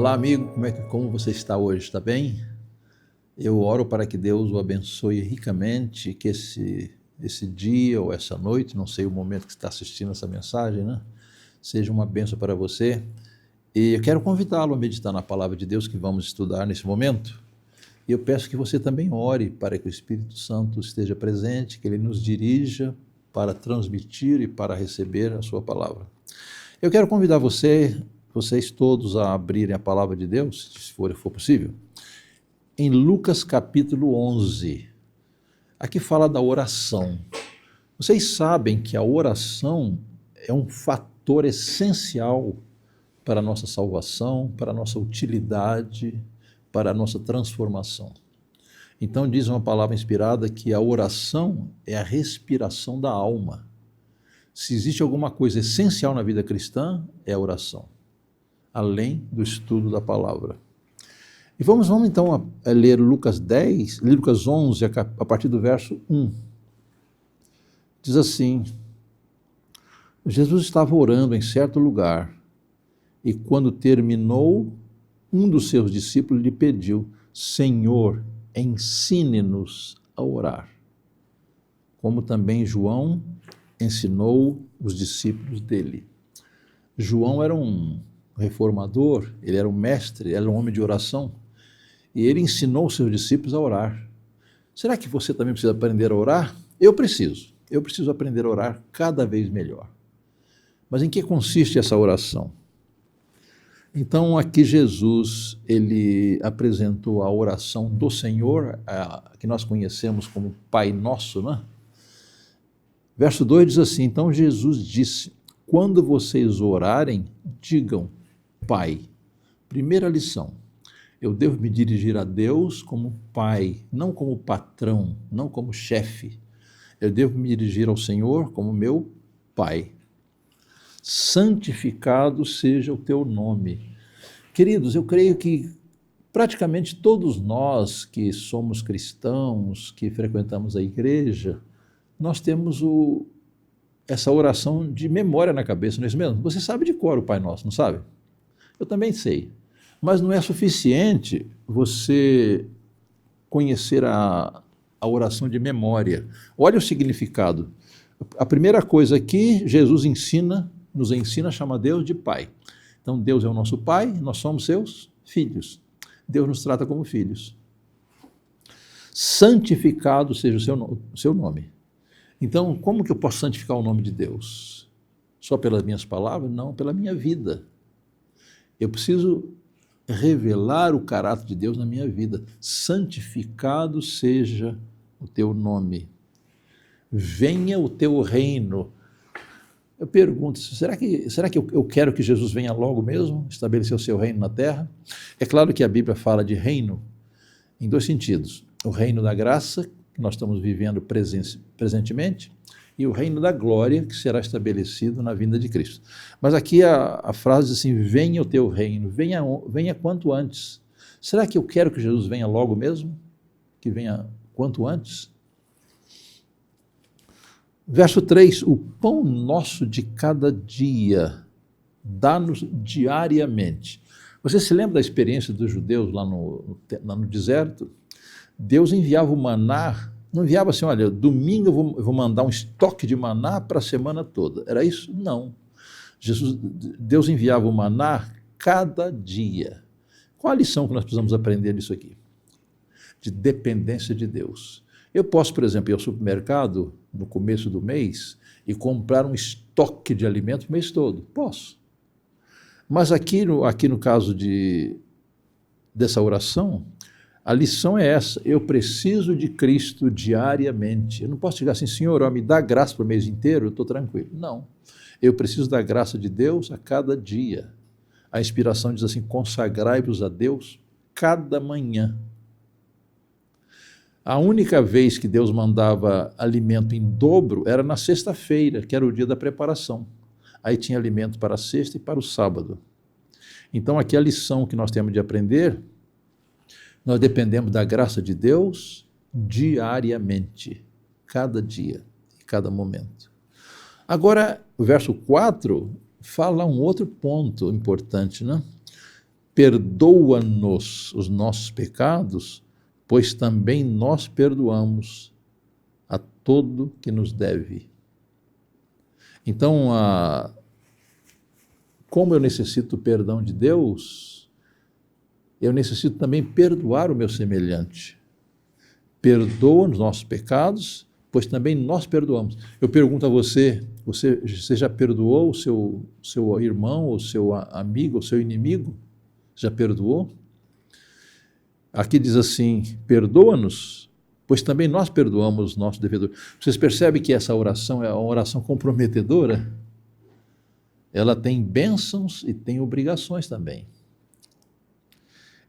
Olá, amigo, como você está hoje? Está bem? Eu oro para que Deus o abençoe ricamente, que esse dia ou essa noite, não sei o momento que você está assistindo essa mensagem, né? Seja uma bênção para você. E eu quero convidá-lo a meditar na palavra de Deus que vamos estudar nesse momento. E eu peço que você também ore para que o Espírito Santo esteja presente, que ele nos dirija para transmitir e para receber a sua palavra. Eu quero convidar vocês todos a abrirem a palavra de Deus, se for possível, em Lucas capítulo 11. Aqui fala da oração. Vocês sabem que a oração é um fator essencial para a nossa salvação, para a nossa utilidade, para a nossa transformação. Então diz uma palavra inspirada que a oração é a respiração da alma. Se existe alguma coisa essencial na vida cristã, é a oração, além do estudo da palavra. E vamos então ler Lucas 11, a partir do verso 1. Diz assim: Jesus estava orando em certo lugar, e quando terminou, um dos seus discípulos lhe pediu: Senhor, ensine-nos a orar, como também João ensinou os discípulos dele. João era um reformador, ele era um mestre, era um homem de oração, e ele ensinou os seus discípulos a orar. Será que você também precisa aprender a orar? Eu preciso aprender a orar cada vez melhor. Mas em que consiste essa oração? Então aqui Jesus, ele apresentou a oração do Senhor, que nós conhecemos como Pai Nosso, né? Verso 2 diz assim: então Jesus disse: quando vocês orarem, digam Pai. Primeira lição: eu devo me dirigir a Deus como Pai, não como patrão, não como chefe. Eu devo me dirigir ao Senhor como meu Pai. Santificado seja o teu nome. Queridos, eu creio que praticamente todos nós que somos cristãos, que frequentamos a igreja, nós temos essa oração de memória na cabeça, não é isso mesmo? Você sabe de cor o Pai Nosso, não sabe? Eu também sei. Mas não é suficiente você conhecer a oração de memória. Olha o significado. A primeira coisa aqui, Jesus nos ensina a chamar Deus de Pai. Então Deus é o nosso Pai, nós somos seus filhos. Deus nos trata como filhos. Santificado seja o seu nome. Então, como que eu posso santificar o nome de Deus? Só pelas minhas palavras? Não, pela minha vida. Eu preciso revelar o caráter de Deus na minha vida. Santificado seja o teu nome. Venha o teu reino. Eu pergunto, será que eu quero que Jesus venha logo mesmo, estabelecer o seu reino na terra? É claro que a Bíblia fala de reino em dois sentidos. O reino da graça, que nós estamos vivendo presentemente, e o reino da glória, que será estabelecido na vinda de Cristo. Mas aqui a frase diz assim: venha o teu reino, venha quanto antes. Será que eu quero que Jesus venha logo mesmo? Que venha quanto antes? Verso 3, o pão nosso de cada dia, dá-nos diariamente. Você se lembra da experiência dos judeus lá no deserto? Deus enviava o maná, não enviava assim: olha, domingo eu vou mandar um estoque de maná para a semana toda. Era isso? Não. Deus enviava o maná cada dia. Qual a lição que nós precisamos aprender disso aqui? De dependência de Deus. Eu posso, por exemplo, ir ao supermercado no começo do mês e comprar um estoque de alimentos o mês todo. Posso. Mas aqui no caso dessa oração, a lição é essa: eu preciso de Cristo diariamente. Eu não posso chegar assim: Senhor, me dá graça para o mês inteiro, eu estou tranquilo. Não. Eu preciso da graça de Deus a cada dia. A inspiração diz assim: consagrai-vos a Deus cada manhã. A única vez que Deus mandava alimento em dobro era na sexta-feira, que era o dia da preparação. Aí tinha alimento para a sexta e para o sábado. Então aqui a lição que nós temos de aprender: nós dependemos da graça de Deus diariamente, cada dia e cada momento. Agora, o verso 4 fala um outro ponto importante, né? perdoa-nos os nossos pecados, pois também nós perdoamos a todo que nos deve. Então, como eu necessito o perdão de Deus, eu necessito também perdoar o meu semelhante. Perdoa os nossos pecados, pois também nós perdoamos. Eu pergunto a você, você já perdoou o seu irmão, o seu amigo, o seu inimigo? Já perdoou? Aqui diz assim, perdoa-nos, pois também nós perdoamos os nossos devedores. Vocês percebem que essa oração é uma oração comprometedora? Ela tem bênçãos e tem obrigações também.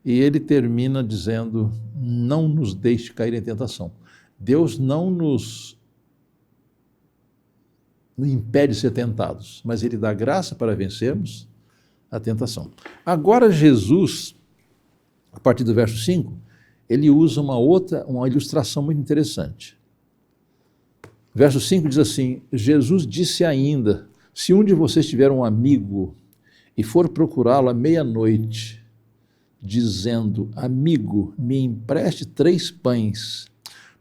E ele termina dizendo, não nos deixe cair em tentação. Deus não nos impede de ser tentados, mas ele dá graça para vencermos a tentação. Agora Jesus, a partir do verso 5, ele usa uma ilustração muito interessante. Verso 5 diz assim, Jesus disse ainda, se um de vocês tiver um amigo e for procurá-lo à meia-noite, dizendo, amigo, me empreste 3 pães,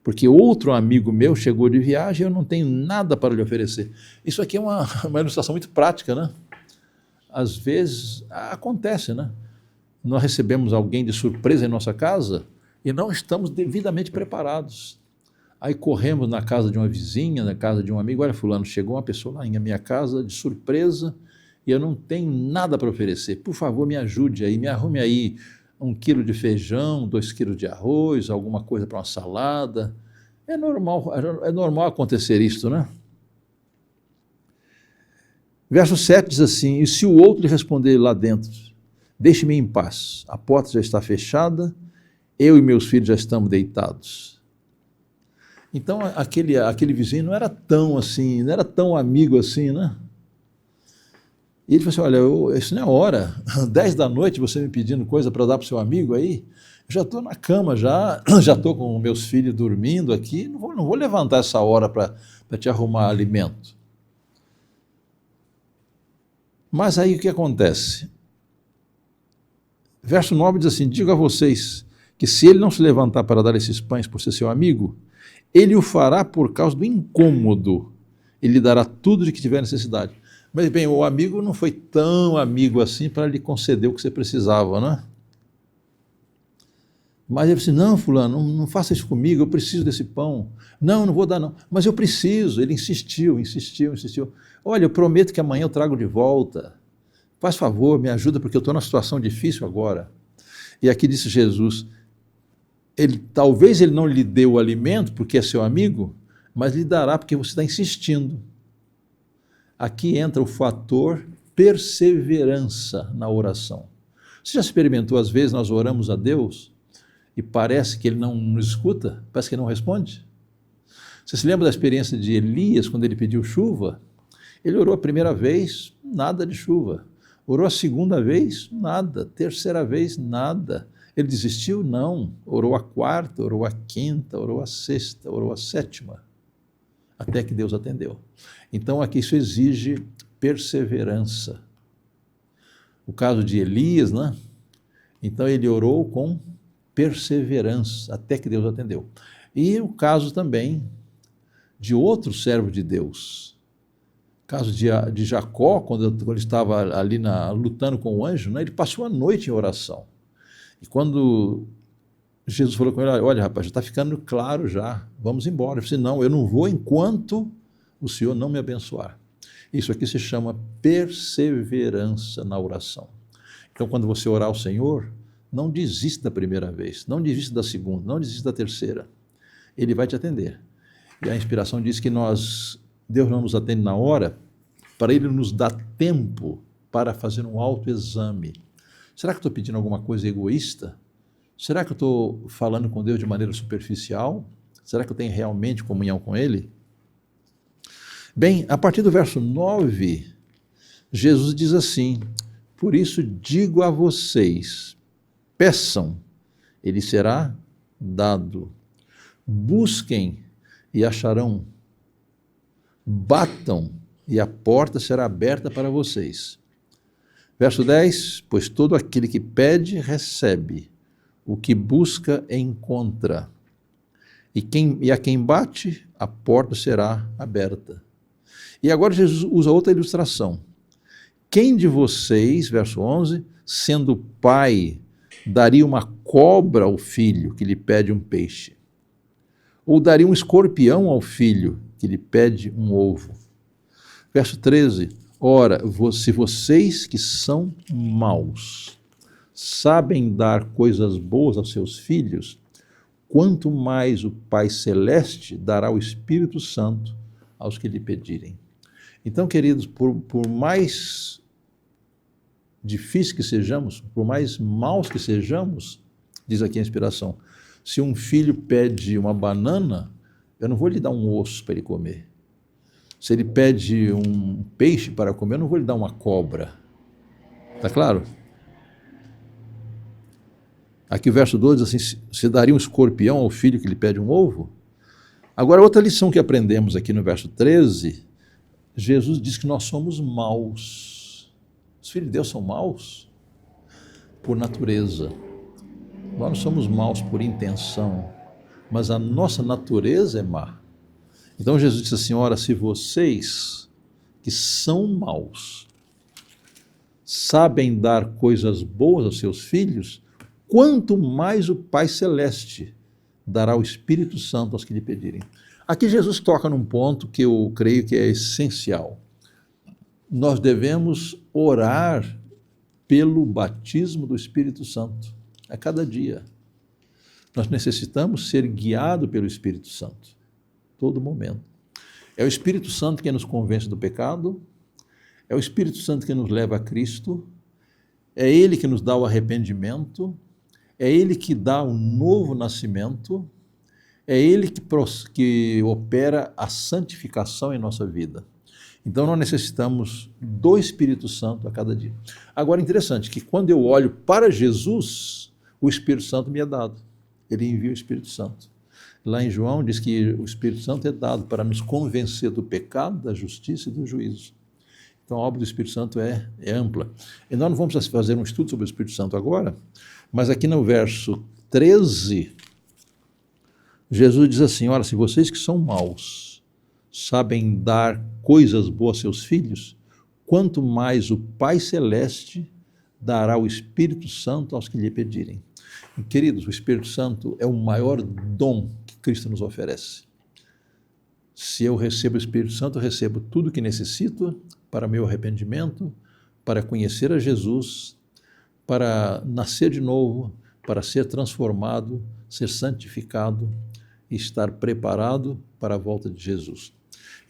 porque outro amigo meu chegou de viagem e eu não tenho nada para lhe oferecer. Isso aqui é uma ilustração muito prática, né? Às vezes acontece, né? Nós recebemos alguém de surpresa em nossa casa e não estamos devidamente preparados. Aí corremos na casa de uma vizinha, na casa de um amigo, olha fulano, chegou uma pessoa lá em minha casa de surpresa e eu não tenho nada para oferecer. Por favor, me ajude aí, me arrume aí 1 quilo de feijão, 2 quilos de arroz, alguma coisa para uma salada. É normal acontecer isso, né? Verso 7 diz assim, e se o outro lhe responder lá dentro, deixe-me em paz, a porta já está fechada, eu e meus filhos já estamos deitados. Então aquele vizinho não era tão assim, não era tão amigo assim, né? E ele falou assim, olha, isso não é hora, 10 da noite você me pedindo coisa para dar para o seu amigo aí, eu já estou na cama, já estou com meus filhos dormindo aqui, não vou levantar essa hora para te arrumar alimento. Mas aí o que acontece? Verso 9 diz assim, digo a vocês que se ele não se levantar para dar esses pães por ser seu amigo, ele o fará por causa do incômodo, ele lhe dará tudo de que tiver necessidade. Mas bem, o amigo não foi tão amigo assim para lhe conceder o que você precisava, né? Mas ele disse, não fulano, não faça isso comigo, eu preciso desse pão. Não vou dar não, mas eu preciso. Ele insistiu. Olha, eu prometo que amanhã eu trago de volta. Faz favor, me ajuda porque eu estou numa situação difícil agora. E aqui disse Jesus, talvez ele não lhe dê o alimento porque é seu amigo, mas lhe dará porque você está insistindo. Aqui entra o fator perseverança na oração. Você já experimentou, às vezes, nós oramos a Deus e parece que ele não nos escuta, parece que ele não responde? Você se lembra da experiência de Elias, quando ele pediu chuva? Ele orou a primeira vez, nada de chuva. Orou a segunda vez, nada. Terceira vez, nada. Ele desistiu? Não. Orou a quarta, orou a quinta, orou a sexta, orou a sétima. Até que Deus atendeu. Então aqui isso exige perseverança. O caso de Elias, né? Então ele orou com perseverança, até que Deus atendeu. E o caso também de outro servo de Deus. O caso de Jacó, quando ele estava ali lutando com o anjo, né? Ele passou a noite em oração. E quando Jesus falou com ele, olha rapaz, já está ficando claro já, vamos embora. Ele disse, não, eu não vou enquanto o Senhor não me abençoar. Isso aqui se chama perseverança na oração. Então quando você orar ao Senhor, não desista da primeira vez, não desista da segunda, não desista da terceira. Ele vai te atender. E a inspiração diz que Deus não nos atende na hora, para Ele nos dar tempo para fazer um autoexame. Será que eu estou pedindo alguma coisa egoísta? Será que eu estou falando com Deus de maneira superficial? Será que eu tenho realmente comunhão com Ele? Bem, a partir do verso 9, Jesus diz assim, por isso digo a vocês, peçam, ele será dado. Busquem e acharão. Batam e a porta será aberta para vocês. Verso 10, pois todo aquele que pede, recebe, o que busca, encontra, e a quem bate, a porta será aberta. E agora Jesus usa outra ilustração. Quem de vocês, verso 11, sendo pai, daria uma cobra ao filho que lhe pede um peixe? Ou daria um escorpião ao filho que lhe pede um ovo? Verso 13, ora, se vocês que são maus sabem dar coisas boas aos seus filhos, quanto mais o Pai Celeste dará o Espírito Santo aos que lhe pedirem. Então, queridos, por mais difíceis que sejamos, por mais maus que sejamos, diz aqui a inspiração, se um filho pede uma banana, eu não vou lhe dar um osso para ele comer. Se ele pede um peixe para comer, eu não vou lhe dar uma cobra. Está claro? Aqui o verso 12 diz assim, se daria um escorpião ao filho que lhe pede um ovo? Agora, outra lição que aprendemos aqui no verso 13, Jesus diz que nós somos maus. Os filhos de Deus são maus por natureza. Nós não somos maus por intenção, mas a nossa natureza é má. Então Jesus disse assim, ora, se vocês que são maus sabem dar coisas boas aos seus filhos, quanto mais o Pai Celeste dará o Espírito Santo aos que lhe pedirem. Aqui Jesus toca num ponto que eu creio que é essencial. Nós devemos orar pelo batismo do Espírito Santo a cada dia. Nós necessitamos ser guiados pelo Espírito Santo, todo momento. É o Espírito Santo que nos convence do pecado, é o Espírito Santo que nos leva a Cristo, é Ele que nos dá o arrependimento, é Ele que dá um novo nascimento, é Ele que opera a santificação em nossa vida. Então nós necessitamos do Espírito Santo a cada dia. Agora, interessante que quando eu olho para Jesus, o Espírito Santo me é dado. Ele envia o Espírito Santo. Lá em João diz que o Espírito Santo é dado para nos convencer do pecado, da justiça e do juízo. Então a obra do Espírito Santo é ampla. E nós não vamos fazer um estudo sobre o Espírito Santo agora, mas aqui no verso 13, Jesus diz assim, ora, se vocês que são maus sabem dar coisas boas aos seus filhos, quanto mais o Pai Celeste dará o Espírito Santo aos que lhe pedirem. E, queridos, o Espírito Santo é o maior dom que Cristo nos oferece. Se eu recebo o Espírito Santo, eu recebo tudo o que necessito para meu arrependimento, para conhecer a Jesus, para nascer de novo, para ser transformado, ser santificado e estar preparado para a volta de Jesus.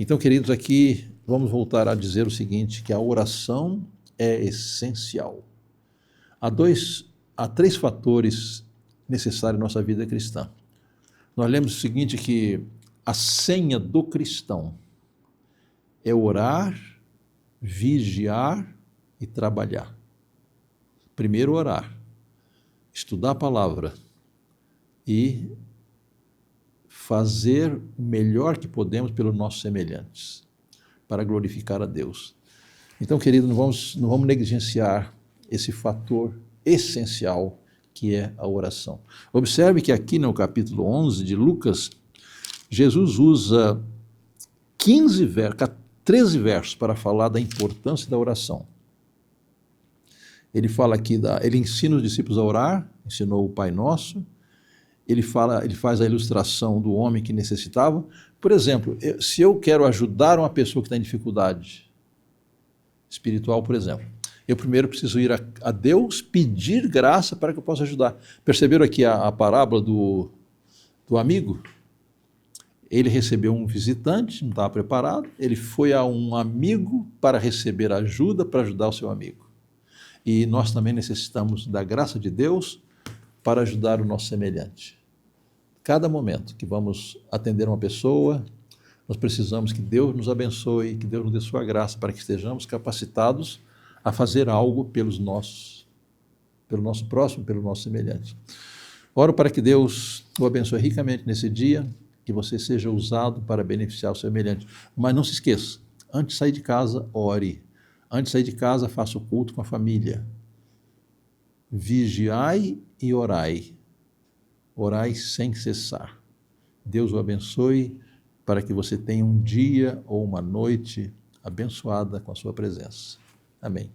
Então, queridos, aqui vamos voltar a dizer o seguinte, que a oração é essencial. Há três fatores necessários na nossa vida cristã. Nós lemos o seguinte, que a senha do cristão é orar, vigiar e trabalhar. Primeiro orar, estudar a palavra e fazer o melhor que podemos pelos nossos semelhantes, para glorificar a Deus. Então, querido, não vamos negligenciar esse fator essencial que é a oração. Observe que aqui no capítulo 11 de Lucas, Jesus usa 13 versos para falar da importância da oração. Ele fala aqui, ele ensina os discípulos a orar, ensinou o Pai Nosso, ele faz a ilustração do homem que necessitava. Por exemplo, se eu quero ajudar uma pessoa que está em dificuldade espiritual, por exemplo, eu primeiro preciso ir a Deus pedir graça para que eu possa ajudar. Perceberam aqui a parábola do amigo? Ele recebeu um visitante, não estava preparado, ele foi a um amigo para receber ajuda, para ajudar o seu amigo. E nós também necessitamos da graça de Deus para ajudar o nosso semelhante. Cada momento que vamos atender uma pessoa, nós precisamos que Deus nos abençoe, que Deus nos dê sua graça para que estejamos capacitados a fazer algo pelo nosso próximo, pelo nosso semelhante. Oro para que Deus o abençoe ricamente nesse dia, que você seja usado para beneficiar o semelhante. Mas não se esqueça, antes de sair de casa, ore. Antes de sair de casa, faça o culto com a família. Vigiai e orai. Orai sem cessar. Deus o abençoe para que você tenha um dia ou uma noite abençoada com a sua presença. Amém.